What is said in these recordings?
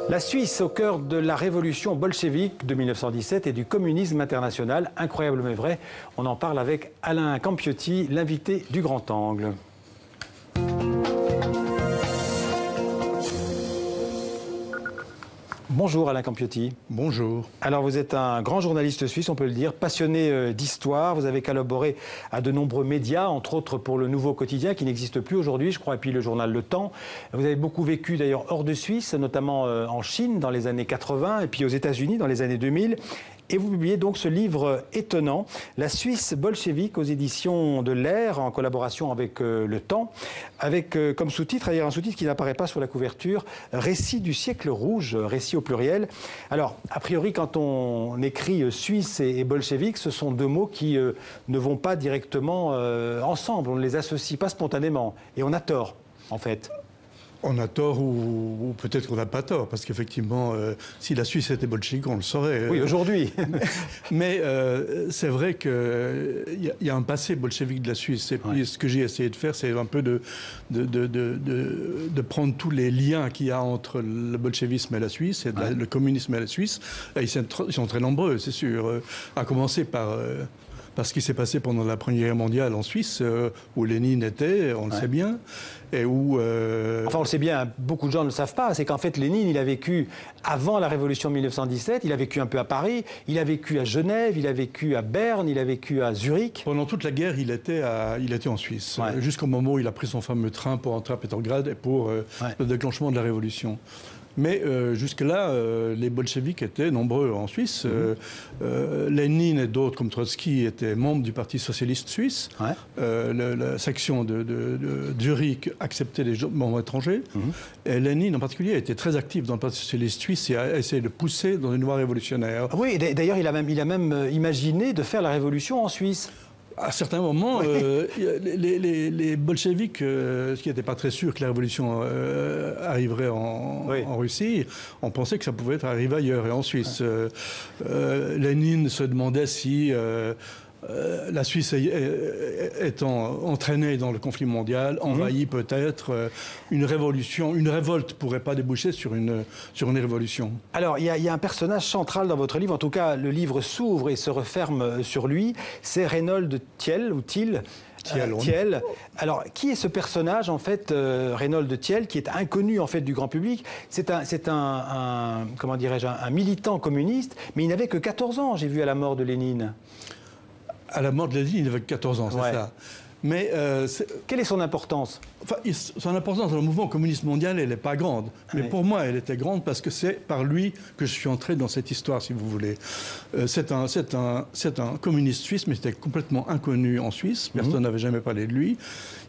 La Suisse au cœur de la révolution bolchevique de 1917 et du communisme international. Incroyable mais vrai, on en parle avec Alain Campiotti, l'invité du Grand Angle. Bonjour Alain Campiotti. Bonjour. Alors vous êtes un grand journaliste suisse, on peut le dire, passionné d'histoire. Vous avez collaboré à de nombreux médias, entre autres pour le Nouveau Quotidien, qui n'existe plus aujourd'hui, je crois, et puis le journal Le Temps. Vous avez beaucoup vécu d'ailleurs hors de Suisse, notamment en Chine dans les années 80, et puis aux États-Unis dans les années 2000. Et vous publiez donc ce livre étonnant, La Suisse bolchevique, aux éditions de l'Air, en collaboration avec Le Temps, avec comme sous-titre, d'ailleurs un sous-titre qui n'apparaît pas sur la couverture, Récit du siècle rouge, récit au pluriel. Alors, a priori, quand on écrit Suisse et bolchevique, ce sont deux mots qui ne vont pas directement ensemble, on ne les associe pas spontanément. Et on a tort, en fait. On a tort ou peut-être qu'on n'a pas tort, parce qu'effectivement, si la Suisse était bolchevique, on le saurait. Oui, aujourd'hui. Mais c'est vrai qu'il y a un passé bolchevique de la Suisse. Et puis, ce que j'ai essayé de faire, c'est un peu de prendre tous les liens qu'il y a entre le bolchevisme et la Suisse, et le communisme et la Suisse. Et ils sont très nombreux, c'est sûr. À commencer par ce qui s'est passé pendant la Première Guerre mondiale en Suisse, où Lénine était, on le sait bien, et où... Enfin, on le sait bien, beaucoup de gens ne le savent pas, c'est qu'en fait, Lénine, il a vécu avant la Révolution de 1917, il a vécu un peu à Paris, il a vécu à Genève, il a vécu à Berne, il a vécu à Zurich. Pendant toute la guerre, il était en Suisse, jusqu'au moment où il a pris son fameux train pour entrer à Petrograd et pour le déclenchement de la Révolution. Mais jusque-là, les bolcheviks étaient nombreux en Suisse. Lénine et d'autres, comme Trotsky, étaient membres du Parti socialiste suisse. La section de Zurich acceptait les membres étrangers. Et Lénine, en particulier, était très actif dans le Parti socialiste suisse et a essayé de pousser dans une voie révolutionnaire. Oui, d'ailleurs, il a même imaginé de faire la révolution en Suisse. À certains moments, les bolcheviks, qui n'étaient pas très sûrs que la révolution arriverait en Russie, on pensait que ça pouvait arriver ailleurs et en Suisse. Lénine se demandait si la Suisse étant entraînée dans le conflit mondial, envahie peut-être, une révolte pourrait pas déboucher sur une révolution. Alors, il y a un personnage central dans votre livre, en tout cas, le livre s'ouvre et se referme sur lui, c'est Reinhold Thiel, ou Thiel. Thiel. Alors, qui est ce personnage, en fait, Reinhold Thiel, qui est inconnu, en fait, du grand public? C'est comment dirais-je, un militant communiste, mais il n'avait que 14 ans, j'ai vu, à la mort de Lénine. À la mort de Lénine, il avait 14 ans, c'est ça. Mais quelle est son importance? Enfin, son importance dans le mouvement communiste mondial, elle n'est pas grande. Mais pour moi, elle était grande parce que c'est par lui que je suis entré dans cette histoire, si vous voulez. C'est un communiste suisse, mais c'était complètement inconnu en Suisse. Personne n'avait jamais parlé de lui.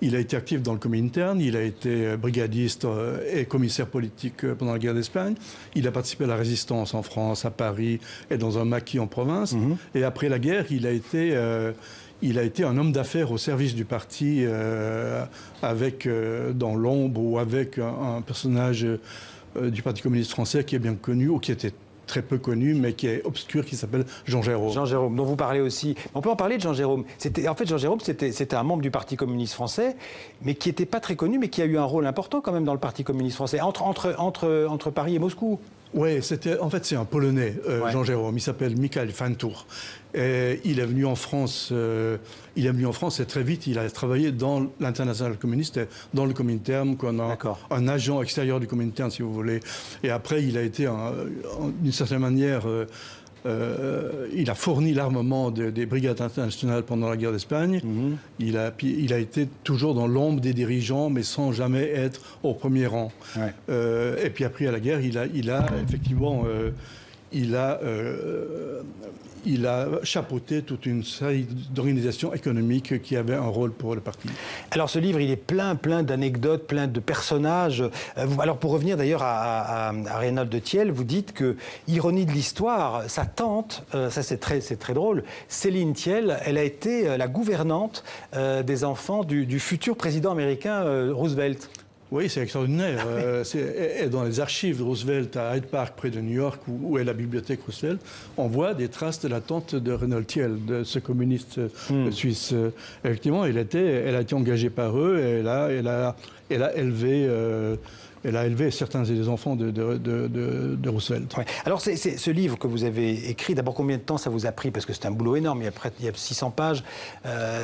Il a été actif dans le Comintern, il a été brigadiste et commissaire politique pendant la guerre d'Espagne. Il a participé à la résistance en France, à Paris et dans un maquis en province. Et après la guerre, il a été un homme d'affaires au service du parti, dans l'ombre ou avec un personnage du Parti communiste français qui est bien connu, ou qui était très peu connu, mais qui est obscur, qui s'appelle Jean Gérôme. Jean Gérôme, dont vous parlez aussi. On peut en parler de Jean Gérôme. En fait, Jean Gérôme, c'était un membre du Parti communiste français, mais qui n'était pas très connu, mais qui a eu un rôle important quand même dans le Parti communiste français, entre Paris et Moscou. Oui, en fait, c'est un Polonais, Jean Gérôme. Il s'appelle Michael Fantour. Et il est venu en France. Et très vite, il a travaillé dans l'Internationale communiste, dans le Comintern, comme un agent extérieur du Comintern, si vous voulez. Et après, il a été, d'une certaine manière, il a fourni l'armement des brigades internationales pendant la guerre d'Espagne. Il a été toujours dans l'ombre des dirigeants, mais sans jamais être au premier rang. Et puis après, à la guerre, il a effectivement... il a chapeauté toute une série d'organisations économiques qui avaient un rôle pour le parti. Alors ce livre, il est plein d'anecdotes, plein de personnages. Alors pour revenir d'ailleurs à Reinhold Thiel, vous dites que, ironie de l'histoire, sa tante, ça c'est très drôle, Céline Thiel, elle a été la gouvernante des enfants du futur président américain Roosevelt. Oui, c'est extraordinaire. Et dans les archives de Roosevelt à Hyde Park, près de New York, où est la bibliothèque Roosevelt, on voit des traces de la tante de Reinhold Thiel, de ce communiste suisse. Effectivement, elle a été engagée par eux et elle a élevé elle a élevé certains des enfants de Roosevelt. Ouais. Alors, ce livre que vous avez écrit, d'abord, combien de temps ça vous a pris? Parce que c'est un boulot énorme, il y a 600 pages,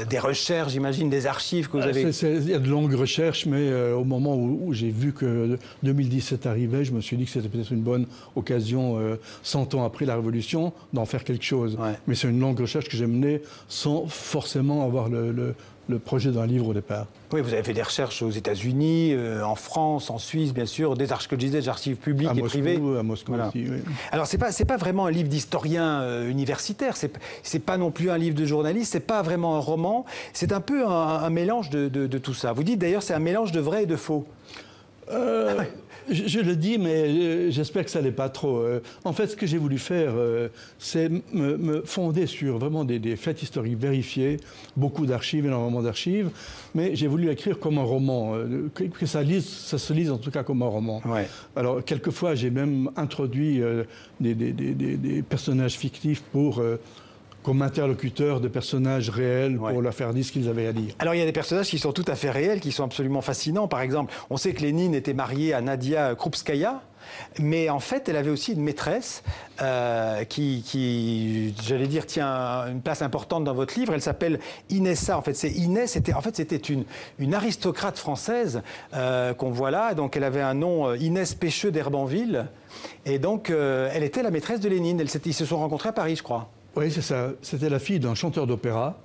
des recherches, j'imagine, des archives que vous avez... Il y a de longues recherches, mais au moment où j'ai vu que 2017 arrivait, je me suis dit que c'était peut-être une bonne occasion, 100 ans après la Révolution, d'en faire quelque chose. Ouais. Mais c'est une longue recherche que j'ai menée sans forcément avoir le projet d'un livre au départ. Oui, vous avez fait des recherches aux États-Unis, en France, en Suisse, bien sûr, des archives publiques et privées. À Moscou voilà. aussi, oui. Alors, c'est pas vraiment un livre d'historien universitaire, c'est pas non plus un livre de journaliste, c'est pas vraiment un roman, c'est un peu un mélange de tout ça. Vous dites d'ailleurs c'est un mélange de vrai et de faux. Je le dis, mais j'espère que ça n'est pas trop. En fait, ce que j'ai voulu faire, c'est me fonder sur vraiment des faits historiques vérifiés, beaucoup d'archives, énormément d'archives, mais j'ai voulu écrire comme un roman, que ça se lise en tout cas comme un roman. Ouais. Alors, quelquefois, j'ai même introduit des personnages fictifs comme interlocuteur de personnages réels pour leur faire dire ce qu'ils avaient à dire. Alors il y a des personnages qui sont tout à fait réels, qui sont absolument fascinants. Par exemple, on sait que Lénine était marié à Nadia Krupskaya, mais en fait, elle avait aussi une maîtresse qui, j'allais dire, tient une place importante dans votre livre. Elle s'appelle Inessa. En fait, c'était une aristocrate française qu'on voit là. Donc, elle avait un nom, Inès Pécheux d'Herbanville. Et donc, elle était la maîtresse de Lénine. Ils se sont rencontrés à Paris, je crois. Oui, c'est ça. C'était la fille d'un chanteur d'opéra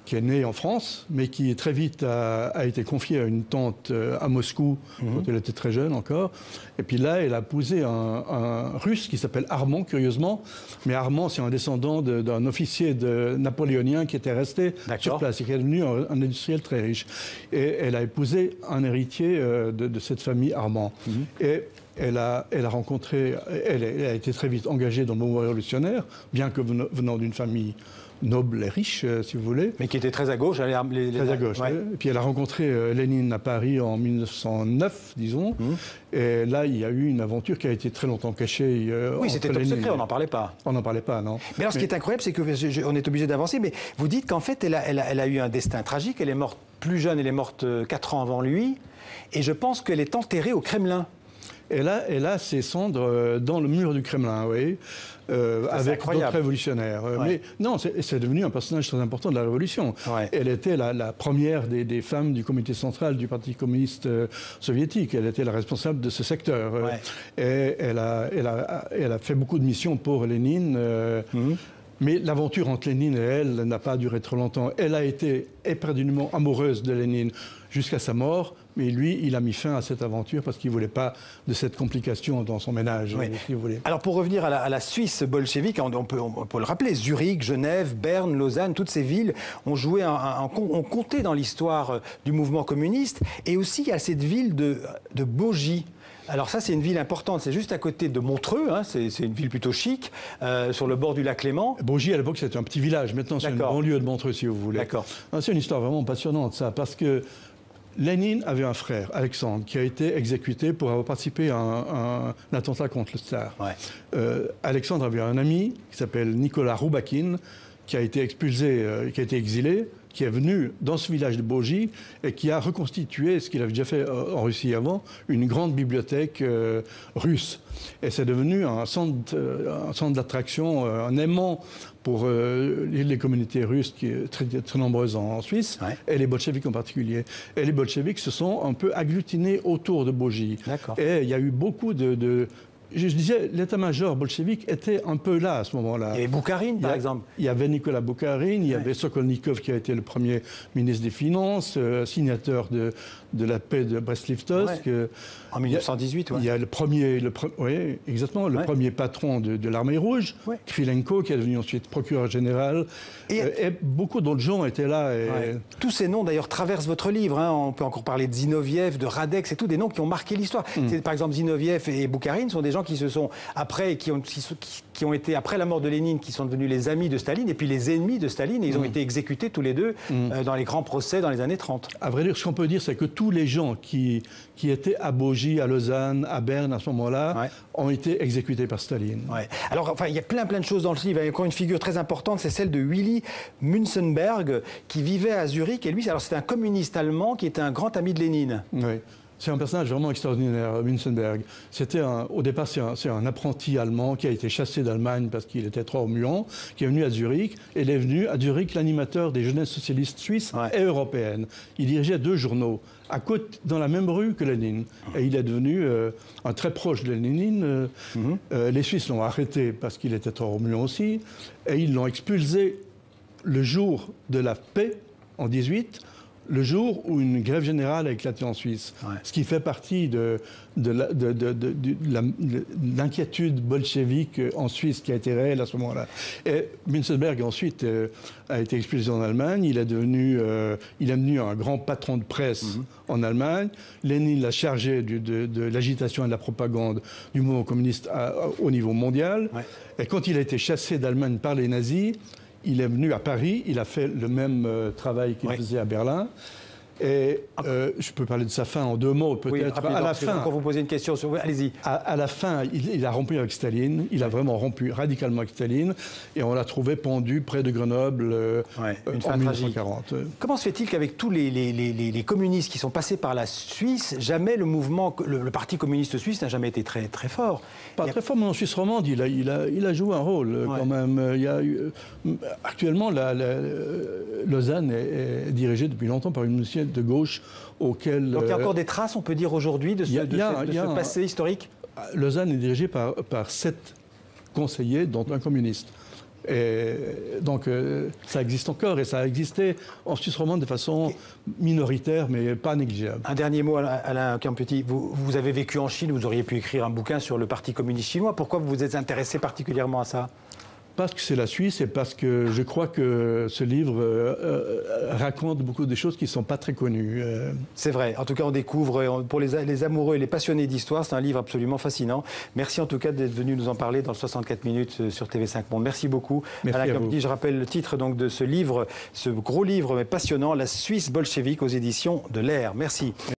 qui est né en France, mais qui très vite a été confiée à une tante à Moscou, quand elle était très jeune encore. Et puis là, elle a épousé un Russe qui s'appelle Armand, curieusement. Mais Armand, c'est un descendant d'un officier napoléonien qui était resté sur place et qui est devenu un industriel très riche. Et elle a épousé un héritier de cette famille Armand. Et elle a été très vite engagée dans le mouvement révolutionnaire, bien que venant d'une famille noble et riche, si vous voulez. Mais qui était très à gauche. Très à gauche, ouais. Et puis elle a rencontré Lénine à Paris en 1909, disons. Et là, il y a eu une aventure qui a été très longtemps cachée. Oui, c'était top secret, on n'en parlait pas. On n'en parlait pas, non. Mais alors, ce qui est incroyable, c'est qu'on est obligé d'avancer, mais vous dites qu'en fait, elle a eu un destin tragique. Elle est morte plus jeune, elle est morte 4 ans avant lui. Et je pense qu'elle est enterrée au Kremlin. Elle a ses cendres dans le mur du Kremlin, oui, avec d'autres révolutionnaires. Ouais. Mais non, c'est devenu un personnage très important de la Révolution. Ouais. Elle était la première des femmes du comité central du Parti communiste soviétique. Elle était la responsable de ce secteur. Ouais. Et elle a fait beaucoup de missions pour Lénine. Mais l'aventure entre Lénine et elle n'a pas duré trop longtemps. Elle a été éperdument amoureuse de Lénine jusqu'à sa mort, mais lui, il a mis fin à cette aventure parce qu'il ne voulait pas de cette complication dans son ménage. Oui. Si vous voulez. Alors pour revenir à la Suisse bolchevique, on peut le rappeler, Zurich, Genève, Berne, Lausanne, toutes ces villes ont compté dans l'histoire du mouvement communiste. Et aussi, il y a cette ville de Bogie. Alors ça, c'est une ville importante, c'est juste à côté de Montreux, hein, c'est une ville plutôt chic, sur le bord du lac Léman. Bogie, à l'époque, c'était un petit village, maintenant c'est une banlieue de Montreux, si vous voulez. D'accord. C'est une histoire vraiment passionnante, ça, parce que Lénine avait un frère, Alexandre, qui a été exécuté pour avoir participé à un attentat contre le tsar. Ouais. Alexandre avait un ami qui s'appelle Nicolas Roubakin, qui a été expulsé, qui a été exilé, qui est venu dans ce village de Bogie et qui a reconstitué, ce qu'il avait déjà fait en Russie avant, une grande bibliothèque russe. Et c'est devenu un centre d'attraction, un aimant pour les communautés russes qui sont très, très nombreuses en Suisse, et les bolcheviks en particulier. Et les bolcheviks se sont un peu agglutinés autour de Bogie. Et il y a eu beaucoup je disais, l'état-major bolchevique était un peu là à ce moment-là. Il y avait Boukharine, par exemple. Il y avait Nicolas Boukharine, il y avait Sokolnikov qui a été le premier ministre des Finances, signateur de la paix de Brest-Litovsk. En 1918, Il y a le premier patron de l'armée rouge, Krylenko, qui est devenu ensuite procureur général. Et beaucoup d'autres gens étaient là. Tous ces noms, d'ailleurs, traversent votre livre. Hein. On peut encore parler de Zinoviev, de Radek, c'est tous des noms qui ont marqué l'histoire. Par exemple, Zinoviev et Boukharine sont des gens qui se sont, après, qui ont été, après la mort de Lénine, qui sont devenus les amis de Staline, et puis les ennemis de Staline, et ils ont été exécutés tous les deux dans les grands procès dans les années 30. À vrai dire, ce qu'on peut dire, c'est que tous les gens qui étaient à Bogie, à Lausanne, à Berne, à ce moment-là, ont été exécutés par Staline. Alors, enfin, il y a plein de choses dans le livre. Il y a encore une figure très importante, c'est celle de Willy Münzenberg, qui vivait à Zurich. Et lui, alors, c'était un communiste allemand qui était un grand ami de Lénine. Oui. C'est un personnage vraiment extraordinaire, Münzenberg. Au départ, c'est un apprenti allemand qui a été chassé d'Allemagne parce qu'il était trop muant, qui est venu à Zurich. Et il est venu à Zurich l'animateur des jeunesses socialistes suisses et européennes. Il dirigeait 2 journaux, dans la même rue que Lénine. Et il est devenu un très proche de Lénine. Les Suisses l'ont arrêté parce qu'il était trop muant aussi. Et ils l'ont expulsé le jour de la paix, en 18, le jour où une grève générale a éclaté en Suisse, ce qui fait partie de l'inquiétude bolchevique en Suisse qui a été réelle à ce moment-là. Et Münzenberg ensuite a été expulsé en Allemagne. Il est devenu un grand patron de presse en Allemagne. Lénine l'a chargé de l'agitation et de la propagande du mouvement communiste au niveau mondial. Et quand il a été chassé d'Allemagne par les nazis, il est venu à Paris, il a fait le même travail qu'il faisait à Berlin. Et je peux parler de sa fin en 2 mots, peut-être. Oui, à la fin, quand vous posez une question, allez-y. À la fin, il a rompu avec Staline. Il a vraiment rompu radicalement avec Staline. Et on l'a trouvé pendu près de Grenoble en 1940. Comment se fait-il qu'avec tous les communistes qui sont passés par la Suisse, jamais le Parti communiste suisse n'a jamais été très, très fort? Pas très fort, mais en Suisse romande, il a joué un rôle quand même. Actuellement, Lausanne est dirigée depuis longtemps par une monsieur de gauche auquel... Donc il y a encore des traces, on peut dire aujourd'hui, de ce passé historique? Lausanne est dirigée par 7 conseillers, dont un communiste. Et donc ça existe encore, et ça a existé en Suisse romande de façon minoritaire, mais pas négligeable. Un dernier mot, Alain Campetti. Vous avez vécu en Chine, vous auriez pu écrire un bouquin sur le Parti communiste chinois. Pourquoi vous vous êtes intéressé particulièrement à ça? Parce que c'est la Suisse et parce que je crois que ce livre raconte beaucoup de choses qui ne sont pas très connues. C'est vrai. En tout cas, on découvre, pour les amoureux et les passionnés d'histoire, c'est un livre absolument fascinant. Merci en tout cas d'être venu nous en parler dans le 64 minutes sur TV5 Monde. Merci beaucoup. Merci Alain Campetti, je rappelle le titre donc, de ce livre, ce gros livre mais passionnant, La Suisse bolchevique aux éditions de l'Air. Merci.